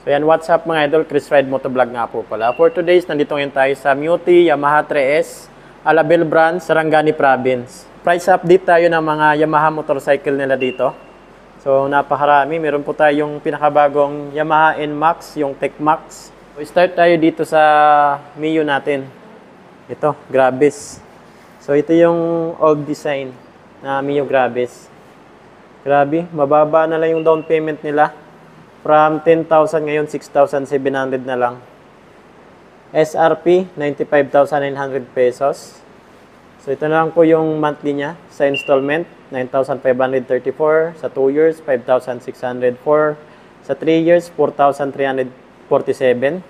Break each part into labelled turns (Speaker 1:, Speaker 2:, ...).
Speaker 1: So yan, what's up mga idol, Chris Ride Motovlog nga po pala. For today's, nandito ngayon tayo sa Muti Yamaha 3S, Alabel Branch, Sarangani Province. Price update tayo ng mga Yamaha motorcycle nila dito. So napakarami, meron po tayong pinakabagong Yamaha NMAX, yung TechMax. So start tayo dito sa Mio natin. Ito, Gravis. So ito yung old design na Mio Gravis. Grabe, mababa na lang yung down payment nila. From 10,000 ngayon, 6,700 na lang. SRP, 95,900 pesos. So ito na lang po yung monthly niya sa installment, 9,534. Sa 2 years, 5,604. Sa 3 years, 4,347.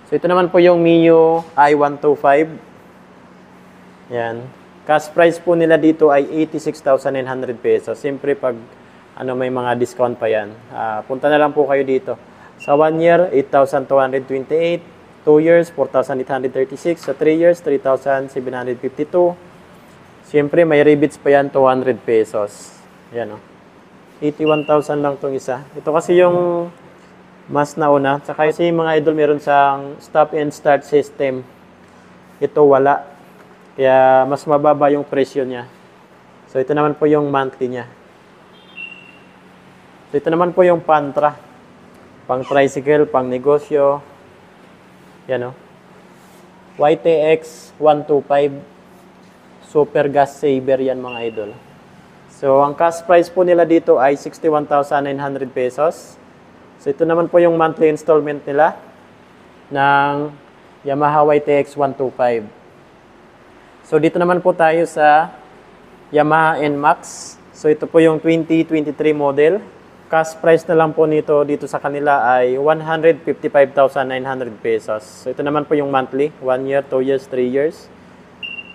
Speaker 1: So ito naman po yung Mio i125. Yan. Cash price po nila dito ay 86,900 pesos. Siyempre pag may mga discount pa yan. Punta na lang po kayo dito. Sa 1 year, 8,228. 2 years, 4,836. Sa 3 years, 3,752. Siyempre, may rebates pa yan, 200 pesos. Yan o. 81,000 lang itong isa. Ito kasi yung mas nauna. Saka kasi mga idol, meron siyang stop and start system. Ito wala. Kaya mas mababa yung presyo niya. So ito naman po yung monthly niya. So, ito naman po yung Pantra. Pang tricycle, pang negosyo. Yan o. YTX 125. Super gas saver yan mga idol. So, ang cash price po nila dito ay 61,900 pesos. So, ito naman po yung monthly installment nila ng Yamaha YTX 125. So, dito naman po tayo sa Yamaha NMAX. So, ito po yung 2023 model. Cash price na lang po nito dito sa kanila ay 155,900 pesos. So ito naman po yung monthly, 1 year, 2 years, 3 years.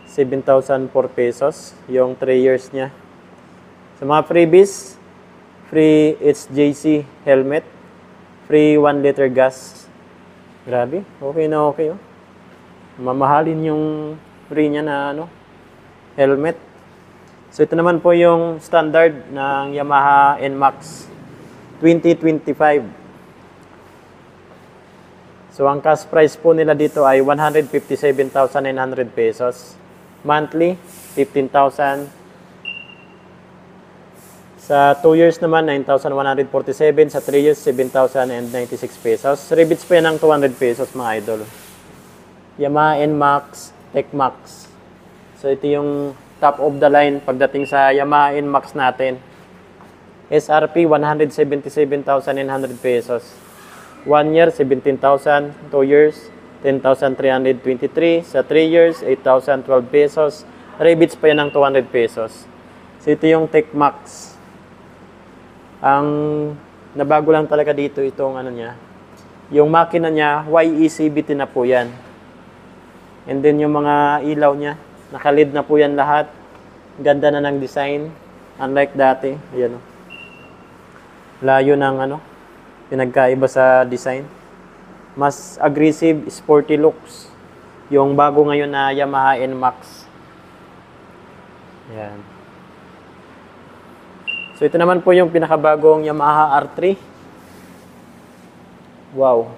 Speaker 1: 7,004 pesos yung 3 years niya. Sa mga freebies, free HJC helmet, free 1 liter gas. Grabe, okay na okay. Oh. Mamahalin yung free niya na helmet. So ito naman po yung standard ng Yamaha NMAX 2025. So, ang cash price po nila dito ay 157,900 pesos. Monthly, 15,000. Sa 2 years naman, 9,147. Sa 3 years, 7,096 pesos. Rebates pa yan ng 200 pesos mga idol. Yamaha NMAX, TechMax. So, ito yung top of the line pagdating sa Yamaha NMAX natin. SRP, 177,900 pesos. 1 year, 17,000. 2 years, 10,323. Sa 3 years, 8,012 pesos. Rebates pa yan ng 200 pesos. So, ito yung TechMax. Ang nabago lang talaga dito, itong niya. Yung makina niya, YECVT na po yan. And then, yung mga ilaw niya, nakalid na po yan lahat. Ganda na ng design. Unlike dati. Ayan o. Layo ng pinagkaiba sa design. Mas aggressive, sporty looks. Yung bago ngayon na Yamaha NMAX. Yan. So ito naman po yung pinakabagong Yamaha R3. Wow.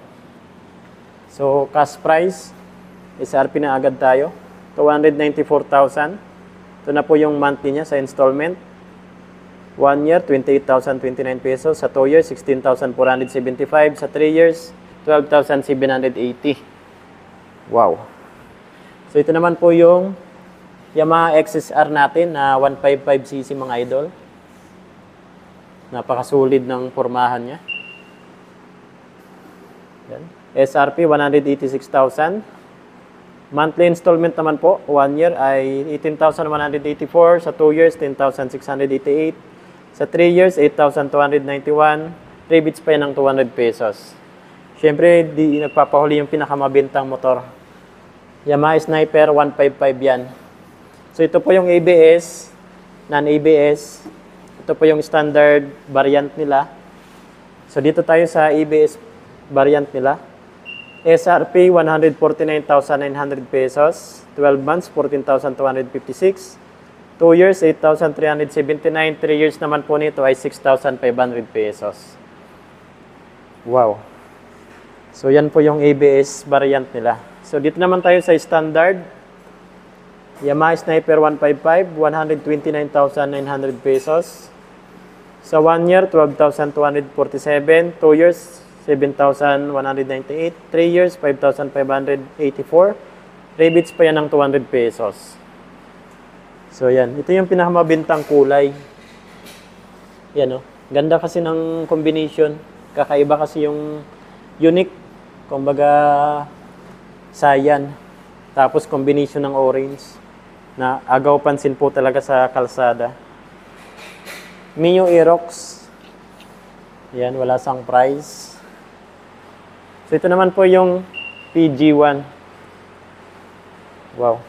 Speaker 1: So cash price, SRP na agad tayo. 294,000. Ito na po yung monthly niya sa installment. 1 year, 28,029 pesos. Sa 2 years, 16,475. Sa 3 years, 12,780. Wow. So, ito naman po yung Yamaha XSR natin na 155cc mga idol. Napakasulit ng pormahan niya. Yan. SRP, 186,000. Monthly installment naman po, 1 year ay 18,184. Sa 2 years, 10,688. Sa 3 years, 8,291. Rebates pa yan ng 200 pesos. Siyempre, di nagpapahuli yung pinakamabintang motor. Yamaha Sniper 155 yan. So, ito po yung ABS, non-ABS. Ito po yung standard variant nila. So, dito tayo sa ABS variant nila. SRP, 149,900 pesos. 12 months, 14,256. 2 years, 8,379. 3 years naman po nito ay 6,500 pesos. Wow. So yan po yung ABS variant nila. So dito naman tayo sa standard. Yamaha Sniper 155, 129,900 pesos. Sa 1 year, 12,247. 2 years, 7,198. 3 years, 5,584. Rebates pa yan ng 200 pesos. So yan, ito yung pinakamabintang kulay. Yan o. Ganda kasi ng combination. Kakaiba kasi yung unique. Kumbaga, cyan. Tapos combination ng orange. Na agaw pansin po talaga sa kalsada. Mio Aerox. Yan, wala sang price. So ito naman po yung PG1. Wow.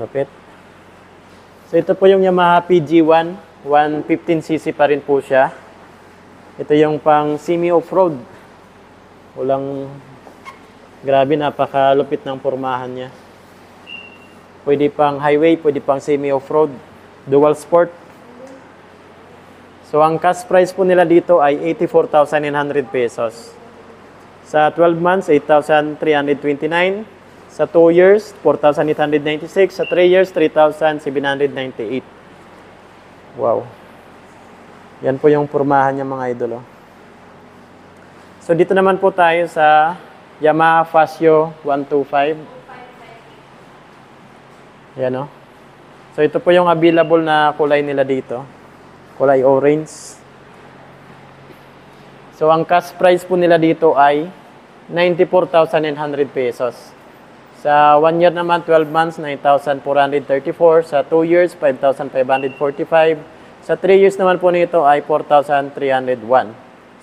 Speaker 1: Lapit. So ito po yung Yamaha PG1. 115cc pa rin po siya. Ito yung pang semi-off-road. Walang, grabe, napakalupit ng pormahan niya. Pwede pang highway, pwede pang semi-off-road. Dual sport. So ang cash price po nila dito ay 84,900 pesos. Sa 12 months, 8,329. Sa 2 years, 4,896. Sa 3 years, 3,798. Wow. Yan po yung pormahan niya mga idol. So dito naman po tayo sa Yamaha Fasio 125. Yan o. So ito po yung available na kulay nila dito. Kulay orange. So ang cash price po nila dito ay 94,900 pesos. Sa 1 year naman, 12 months, 9,434. Sa 2 years, 5,545. Sa 3 years naman po nito ay 4,301.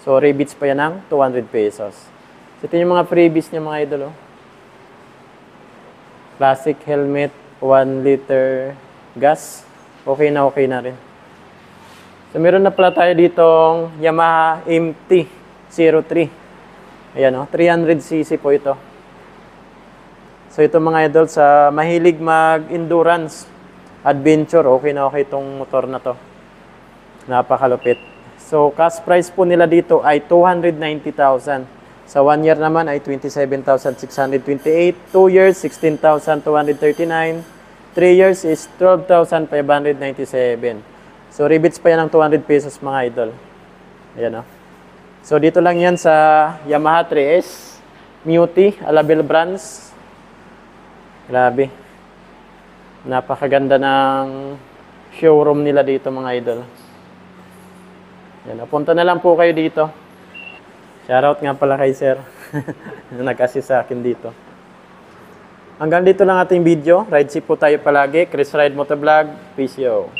Speaker 1: So, rebates pa yan ng 200 pesos. So, ito yung mga freebies niya mga idol. Classic helmet, 1 liter gas. Okay na rin. So, meron na pala tayo ditong Yamaha MT-03. Ayan o, 300cc po ito. So ito mga idol, sa mahilig mag-endurance, adventure, okay na okay itong motor na to. Napakalupit. So cash price po nila dito ay 290,000. Sa 1 year naman ay 27,628. 2 years, 16,239. 3 years is 12,597. So rebates pa yan ng 200 pesos mga idol. Ayan o. So dito lang yan sa Yamaha 3S, Muti, Alabel Brands. Grabe. Napakaganda ng showroom nila dito mga idol. Yan, napunta na lang po kayo dito. Shoutout nga pala kay sir. Nag-assist sa akin dito. Hanggang dito lang ating video. Ride safe po tayo palagi. Chris Ride Motovlog. Peace yo.